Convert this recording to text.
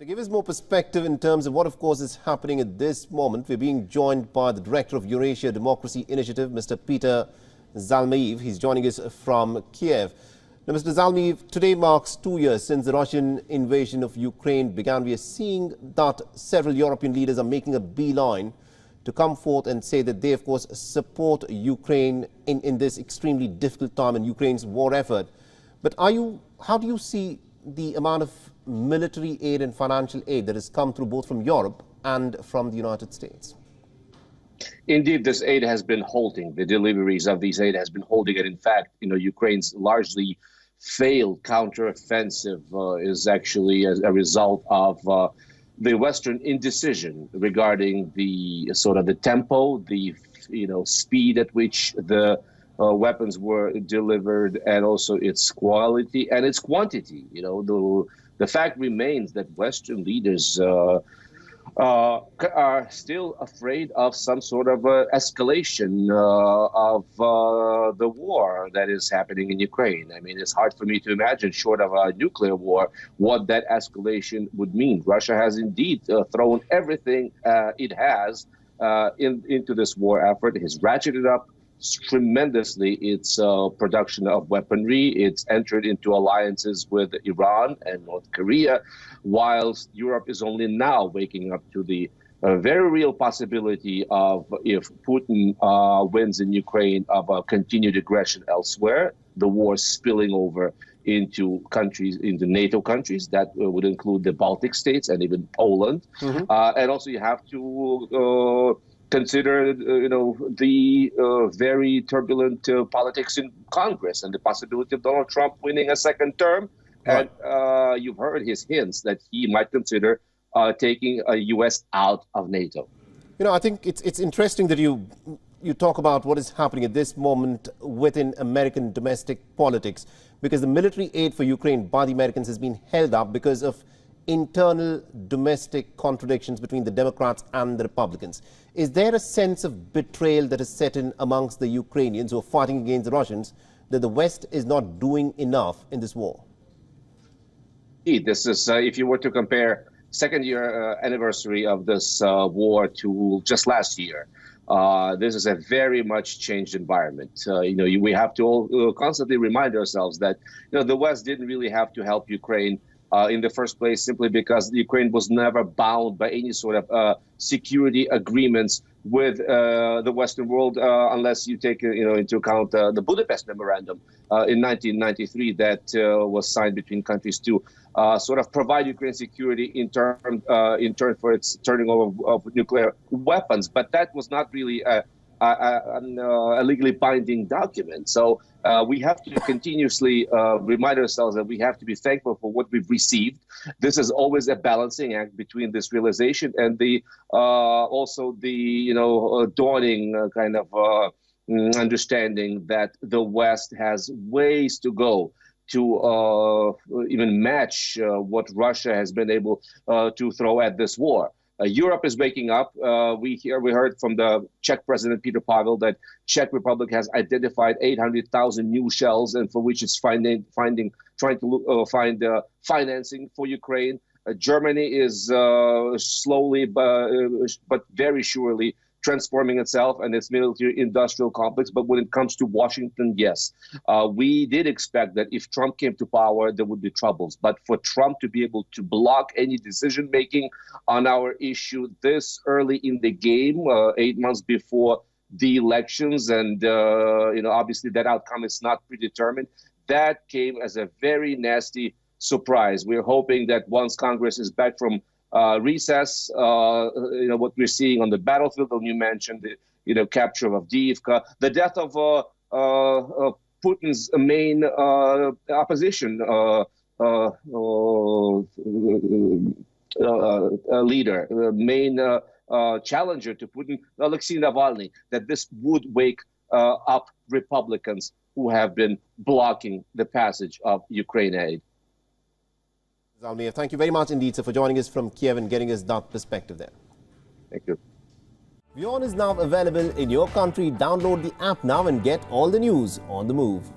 To give us more perspective in terms of what, of course, is happening at this moment, we're being joined by the Director of Eurasia Democracy Initiative, Mr. Peter Zalmiev. He's joining us from Kiev. Now, Mr. Zalmiev, today marks 2 years since the Russian invasion of Ukraine began. We are seeing that several European leaders are making a beeline to come forth and say that they, of course, support Ukraine in this extremely difficult time in Ukraine's war effort. But how do you see the amount of military aid and financial aid that has come through both from Europe and from the United States? Indeed, this aid has been halting. The deliveries of these aid has been halting. And in fact, Ukraine's largely failed counteroffensive is actually a result of the Western indecision regarding the tempo, the speed at which the weapons were delivered, and also its quality and its quantity. The fact remains that Western leaders are still afraid of some sort of escalation of the war that is happening in Ukraine. I mean, it's hard for me to imagine, short of a nuclear war, what that escalation would mean. Russia has indeed thrown everything it has into this war effort. It has ratcheted up tremendously its production of weaponry. It's entered into alliances with Iran and North Korea, whilst Europe is only now waking up to the very real possibility of, if Putin wins in Ukraine, of a continued aggression elsewhere, the war spilling over into countries, into NATO countries. That would include the Baltic states and even Poland. Mm-hmm. And also you have to consider, the very turbulent politics in Congress and the possibility of Donald Trump winning a second term. Right. And you've heard his hints that he might consider taking a U.S. out of NATO. I think it's interesting that you talk about what is happening at this moment within American domestic politics, because the military aid for Ukraine by the Americans has been held up because of internal domestic contradictions between the Democrats and the Republicans. Is there a sense of betrayal that is set in amongst the Ukrainians who are fighting against the Russians, that the West is not doing enough in this war? This is, if you were to compare second year anniversary of this war to just last year, this is a very much changed environment. We have to constantly remind ourselves that the West didn't really have to help Ukraine in the first place, simply because Ukraine was never bound by any sort of security agreements with the Western world, unless you take into account the Budapest Memorandum in 1993 that was signed between countries to sort of provide Ukraine security in turn for its turning over of nuclear weapons. But that was not really a legally binding document. So we have to continuously remind ourselves that we have to be thankful for what we've received. This is always a balancing act between this realization and the also the dawning kind of understanding that the West has ways to go to even match what Russia has been able to throw at this war. Europe is waking up. We heard from the Czech President Peter Pavel that Czech Republic has identified 800,000 new shells, and for which it's trying to find financing for Ukraine. Germany is slowly but very surely transforming itself and its military-industrial complex. But when it comes to Washington, yes, we did expect that if Trump came to power, there would be troubles. But for Trump to be able to block any decision-making on our issue this early in the game, 8 months before the elections, and obviously that outcome is not predetermined, that came as a very nasty surprise. We're hoping that once Congress is back from recess, what we're seeing on the battlefield, and you mentioned the capture of Avdiivka, the death of Putin's main opposition leader, main challenger to Putin, Alexei Navalny, that this would wake up Republicans who have been blocking the passage of Ukraine aid. Zalmiev, thank you very much indeed, sir, for joining us from Kiev and getting us that perspective there. Thank you. WION is now available in your country. Download the app now and get all the news on the move.